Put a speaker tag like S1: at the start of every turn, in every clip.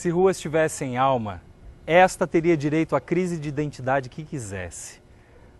S1: Se ruas tivessem alma, esta teria direito à crise de identidade que quisesse.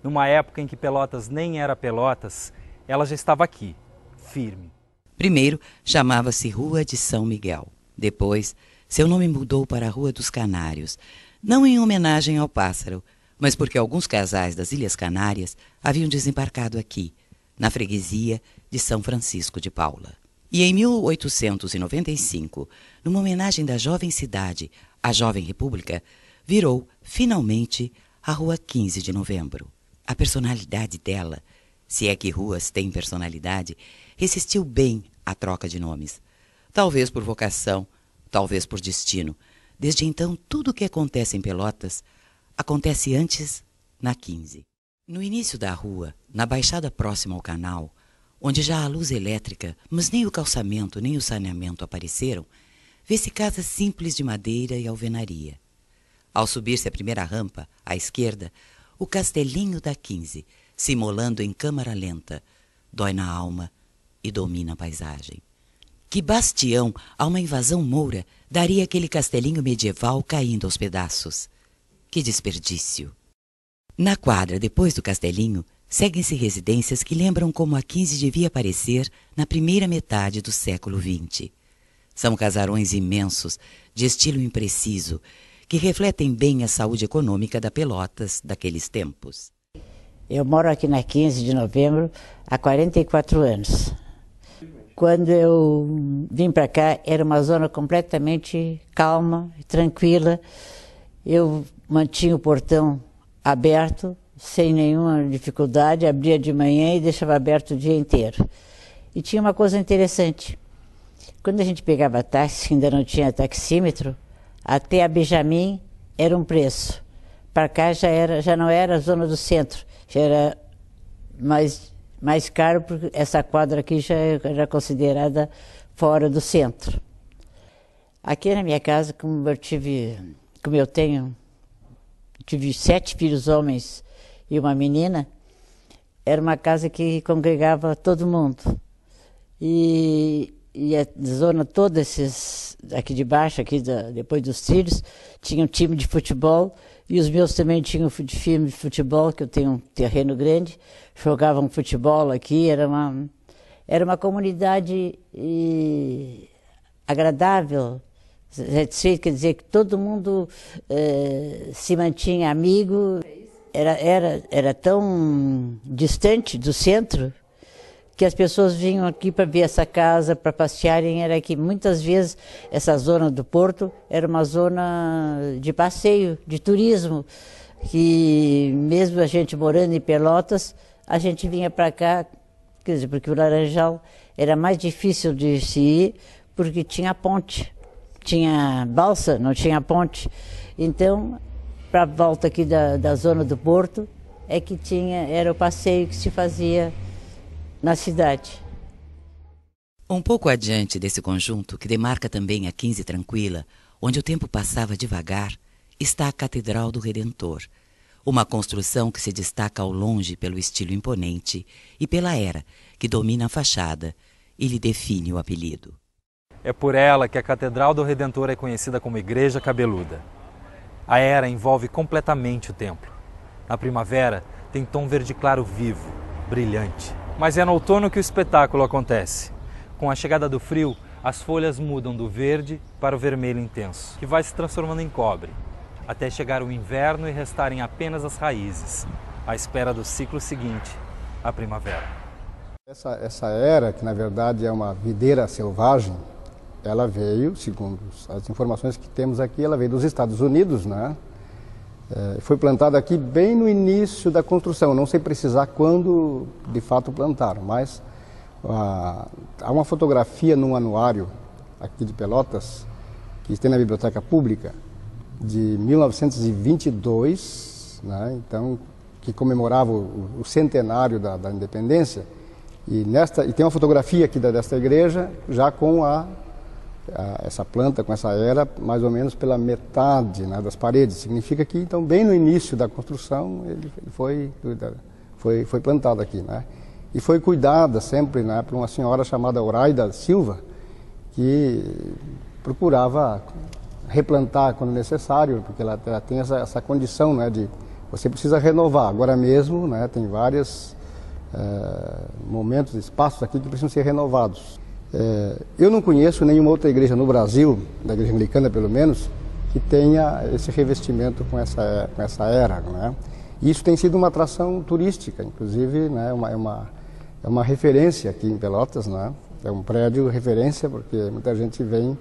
S1: Numa época em que Pelotas nem era Pelotas, ela já estava aqui, firme.
S2: Primeiro, chamava-se Rua de São Miguel. Depois, seu nome mudou para Rua dos Canários, não em homenagem ao pássaro, mas porque alguns casais das Ilhas Canárias haviam desembarcado aqui, na freguesia de São Francisco de Paula. E em 1895, numa homenagem da jovem cidade à jovem república, virou, finalmente, a Rua 15 de Novembro. A personalidade dela, se é que ruas têm personalidade, resistiu bem à troca de nomes. Talvez por vocação, talvez por destino. Desde então, tudo o que acontece em Pelotas acontece antes na 15. No início da rua, na baixada próxima ao canal, onde já há luz elétrica, mas nem o calçamento nem o saneamento apareceram, vê-se casas simples de madeira e alvenaria. Ao subir-se a primeira rampa, à esquerda, o castelinho da 15, se imolando em câmara lenta, dói na alma e domina a paisagem. Que bastião a uma invasão moura daria aquele castelinho medieval caindo aos pedaços? Que desperdício! Na quadra, depois do castelinho, seguem-se residências que lembram como a 15 devia aparecer na primeira metade do século XX. São casarões imensos, de estilo impreciso, que refletem bem a saúde econômica da Pelotas daqueles tempos.
S3: Eu moro aqui na 15 de novembro há 44 anos. Quando eu vim para cá, era uma zona completamente calma, tranquila. Eu mantinha o portão aberto, sem nenhuma dificuldade, abria de manhã e deixava aberto o dia inteiro. E tinha uma coisa interessante. Quando a gente pegava táxi, ainda não tinha taxímetro, até a Benjamin era um preço. Para cá já não era a zona do centro, já era mais caro, porque essa quadra aqui já era considerada fora do centro. Aqui na minha casa, tive 7 filhos homens e uma menina, era uma casa que congregava todo mundo. E a zona toda, aqui de baixo, depois dos trilhos, tinha um time de futebol, e os meus também tinham time de futebol, que eu tenho um terreno grande, jogavam futebol aqui, era uma comunidade agradável, quer dizer que todo mundo se mantinha amigo, era tão distante do centro, que as pessoas vinham aqui para ver essa casa, para passearem. Era que muitas vezes essa zona do Porto era uma zona de passeio, de turismo, que mesmo a gente morando em Pelotas, a gente vinha para cá, quer dizer, porque o Laranjal era mais difícil de se ir, porque tinha ponte, tinha balsa, não tinha ponte. Então, para a volta aqui da zona do Porto, é que era o passeio que se fazia na cidade.
S2: Um pouco adiante desse conjunto, que demarca também a 15 tranquila, onde o tempo passava devagar, está a Catedral do Redentor, uma construção que se destaca ao longe pelo estilo imponente e pela era que domina a fachada e lhe define o apelido.
S1: É por ela que a Catedral do Redentor é conhecida como Igreja Cabeluda. A era envolve completamente o templo. Na primavera tem tom verde claro vivo, brilhante. Mas é no outono que o espetáculo acontece. Com a chegada do frio, as folhas mudam do verde para o vermelho intenso, que vai se transformando em cobre, até chegar o inverno e restarem apenas as raízes, à espera do ciclo seguinte, a primavera.
S4: Essa era, que na verdade é uma videira selvagem, ela veio, segundo as informações que temos aqui, ela veio dos Estados Unidos, né? Foi plantada aqui bem no início da construção, não sei precisar quando de fato plantaram, mas há uma fotografia num anuário aqui de Pelotas, que tem na Biblioteca Pública, de 1922, né, então, que comemorava o centenário da independência, e tem uma fotografia aqui desta igreja, já com essa planta, com essa era, mais ou menos pela metade, né, das paredes. Significa que, então, bem no início da construção, ele foi plantado aqui, né? E foi cuidada sempre, né, por uma senhora chamada Oraida Silva, que procurava replantar quando necessário, porque ela tem essa condição, né, de você precisa renovar. Agora mesmo, né, tem vários momentos, espaços aqui que precisam ser renovados. Eu não conheço nenhuma outra igreja no Brasil, da igreja anglicana pelo menos, que tenha esse revestimento com essa era, né? Isso tem sido uma atração turística, inclusive, né, é uma referência aqui em Pelotas, né? É um prédio referência porque muita gente vem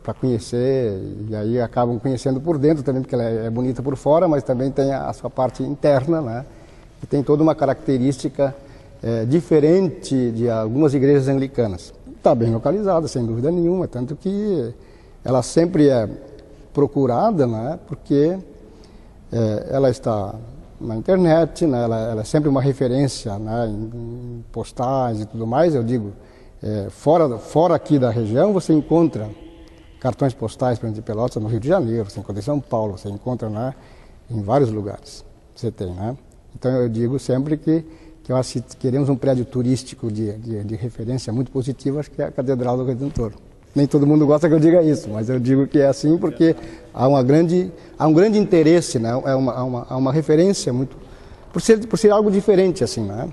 S4: para conhecer e aí acabam conhecendo por dentro também, porque ela é bonita por fora, mas também tem a sua parte interna, né? Que tem toda uma característica diferente de algumas igrejas anglicanas. Está bem localizada, sem dúvida nenhuma, tanto que ela sempre é procurada, né? Porque ela está na internet, né? Ela é sempre uma referência, né? Em postagens e tudo mais. Eu digo, fora aqui da região você encontra cartões postais, por exemplo, de Pelotas, no Rio de Janeiro, você encontra em São Paulo, você encontra, né, em vários lugares. Você tem, né? Então eu digo sempre que eu acho que queremos um prédio turístico de referência muito positiva, acho que é a Catedral do Redentor. Nem todo mundo gosta que eu diga isso, mas eu digo que é assim porque há um grande interesse, né? Há uma referência muito por ser algo diferente, assim, né?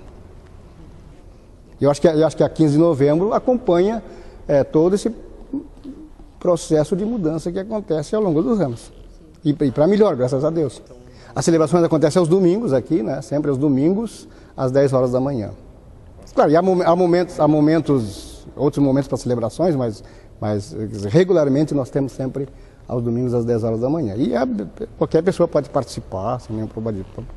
S4: Eu acho que a 15 de novembro acompanha todo esse processo de mudança que acontece ao longo dos anos. E para melhor, graças a Deus. As celebrações acontecem aos domingos aqui, né? Sempre aos domingos, às 10 horas da manhã. Claro, e há outros momentos para celebrações, mas regularmente nós temos sempre aos domingos às 10 horas da manhã. E qualquer pessoa pode participar,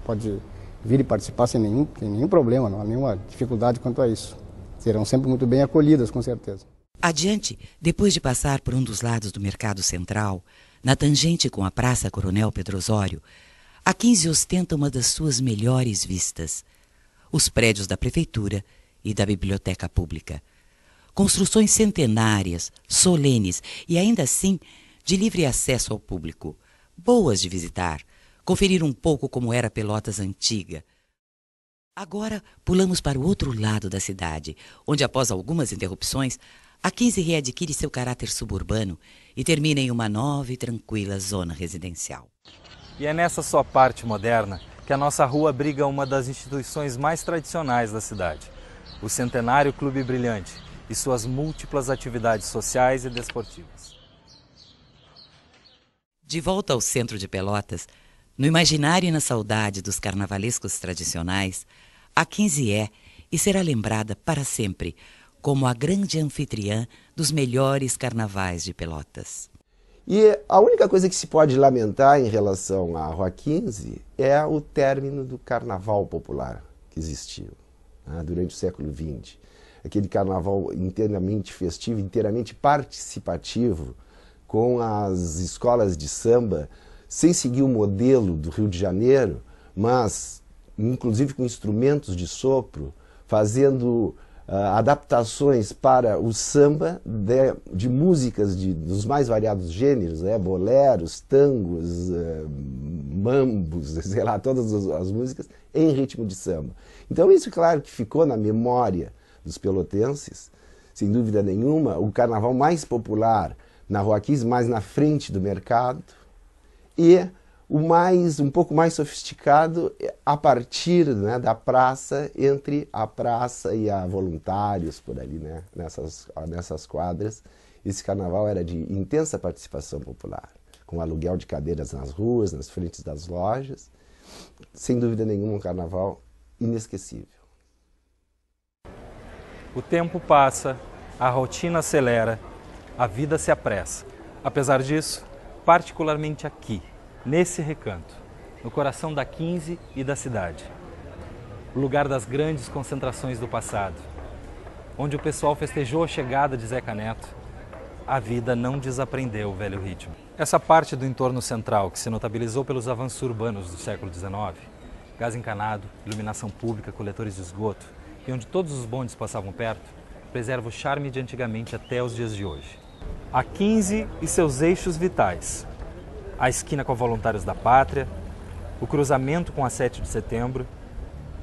S4: pode vir e participar sem nenhum problema, não há nenhuma dificuldade quanto a isso. Serão sempre muito bem acolhidas, com certeza.
S2: Adiante, depois de passar por um dos lados do Mercado Central, na tangente com a Praça Coronel Pedro Osório, a 15 ostenta uma das suas melhores vistas: os prédios da Prefeitura e da Biblioteca Pública. Construções centenárias, solenes e ainda assim de livre acesso ao público, boas de visitar, conferir um pouco como era Pelotas antiga. Agora pulamos para o outro lado da cidade, onde após algumas interrupções, a 15 readquire seu caráter suburbano e termina em uma nova e tranquila zona residencial.
S1: E é nessa sua parte moderna que a nossa rua abriga uma das instituições mais tradicionais da cidade, o Centenário Clube Brilhante e suas múltiplas atividades sociais e desportivas.
S2: De volta ao centro de Pelotas, no imaginário e na saudade dos carnavalescos tradicionais, a 15 é e será lembrada para sempre como a grande anfitriã dos melhores carnavais de Pelotas.
S5: E a única coisa que se pode lamentar em relação à Rua 15 é o término do carnaval popular que existiu, né, durante o século XX. Aquele carnaval inteiramente festivo, inteiramente participativo, com as escolas de samba, sem seguir o modelo do Rio de Janeiro, mas inclusive com instrumentos de sopro, fazendo adaptações para o samba de músicas dos mais variados gêneros, boleros, tangos, mambos, sei lá, todas as músicas em ritmo de samba. Então isso, claro, que ficou na memória dos pelotenses, sem dúvida nenhuma, o carnaval mais popular na Rua 15, mais na frente do mercado, e um pouco mais sofisticado a partir, né, da praça, entre a praça e a Voluntários, por ali, né, nessas quadras. Esse carnaval era de intensa participação popular, com aluguel de cadeiras nas ruas, nas frentes das lojas. Sem dúvida nenhuma, um carnaval inesquecível.
S1: O tempo passa, a rotina acelera, a vida se apressa. Apesar disso, particularmente aqui, nesse recanto, no coração da 15 e da cidade, o lugar das grandes concentrações do passado, onde o pessoal festejou a chegada de Zeca Neto, a vida não desaprendeu o velho ritmo. Essa parte do entorno central, que se notabilizou pelos avanços urbanos do século XIX, gás encanado, iluminação pública, coletores de esgoto, e onde todos os bondes passavam perto, preserva o charme de antigamente até os dias de hoje. A 15 e seus eixos vitais: a esquina com a Voluntários da Pátria, o cruzamento com a 7 de setembro,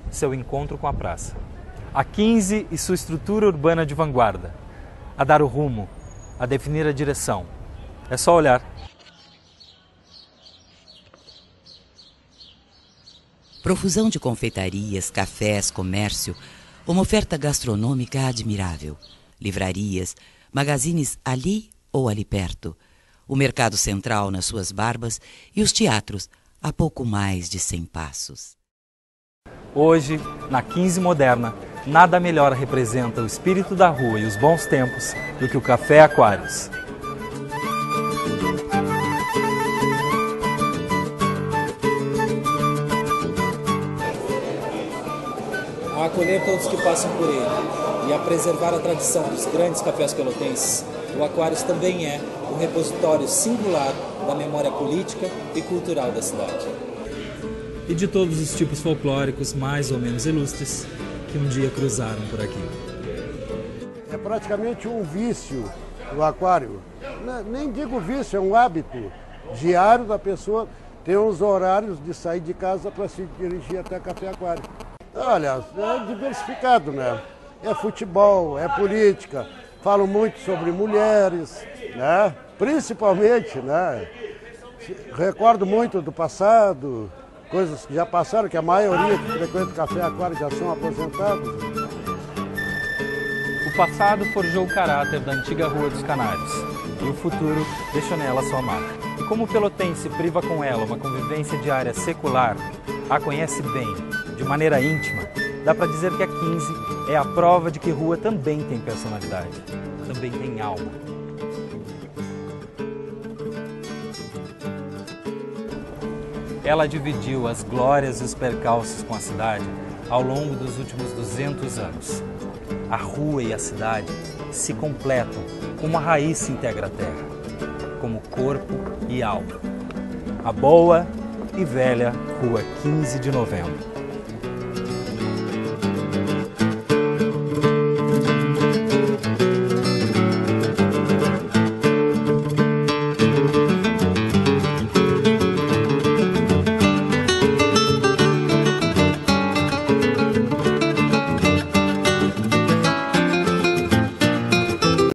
S1: seu encontro com a praça. A 15 e sua estrutura urbana de vanguarda, a dar o rumo, a definir a direção, É só olhar.
S2: Profusão de confeitarias, cafés, comércio, uma oferta gastronômica admirável. Livrarias, magazines ali ou ali perto. O mercado central nas suas barbas e os teatros a pouco mais de 100 passos.
S1: Hoje, na 15 Moderna, nada melhor representa o espírito da rua e os bons tempos do que o Café Aquários.
S6: A acolher todos que passam por ele e a preservar a tradição dos grandes cafés pelotenses, o Aquários também é um repositório singular da memória política e cultural da cidade.
S1: E de todos os tipos folclóricos mais ou menos ilustres que um dia cruzaram por aqui.
S7: É praticamente um vício o aquário. Nem digo vício, é um hábito diário da pessoa ter uns horários de sair de casa para se dirigir até Café Aquário. Olha, é diversificado, né? É futebol, é política, falam muito sobre mulheres, né? Principalmente, né? Recordo muito do passado, coisas que já passaram, que a maioria que frequenta o Café Aquário já são aposentados.
S1: O passado forjou o caráter da antiga Rua dos Canários e o futuro deixou nela sua marca. E como o pelotense priva com ela uma convivência diária secular, a conhece bem, de maneira íntima, dá para dizer que a 15 é a prova de que rua também tem personalidade, também tem alma. Ela dividiu as glórias e os percalços com a cidade ao longo dos últimos 200 anos. A rua e a cidade se completam como a raiz se integra à terra, como corpo e alma. A boa e velha Rua 15 de Novembro.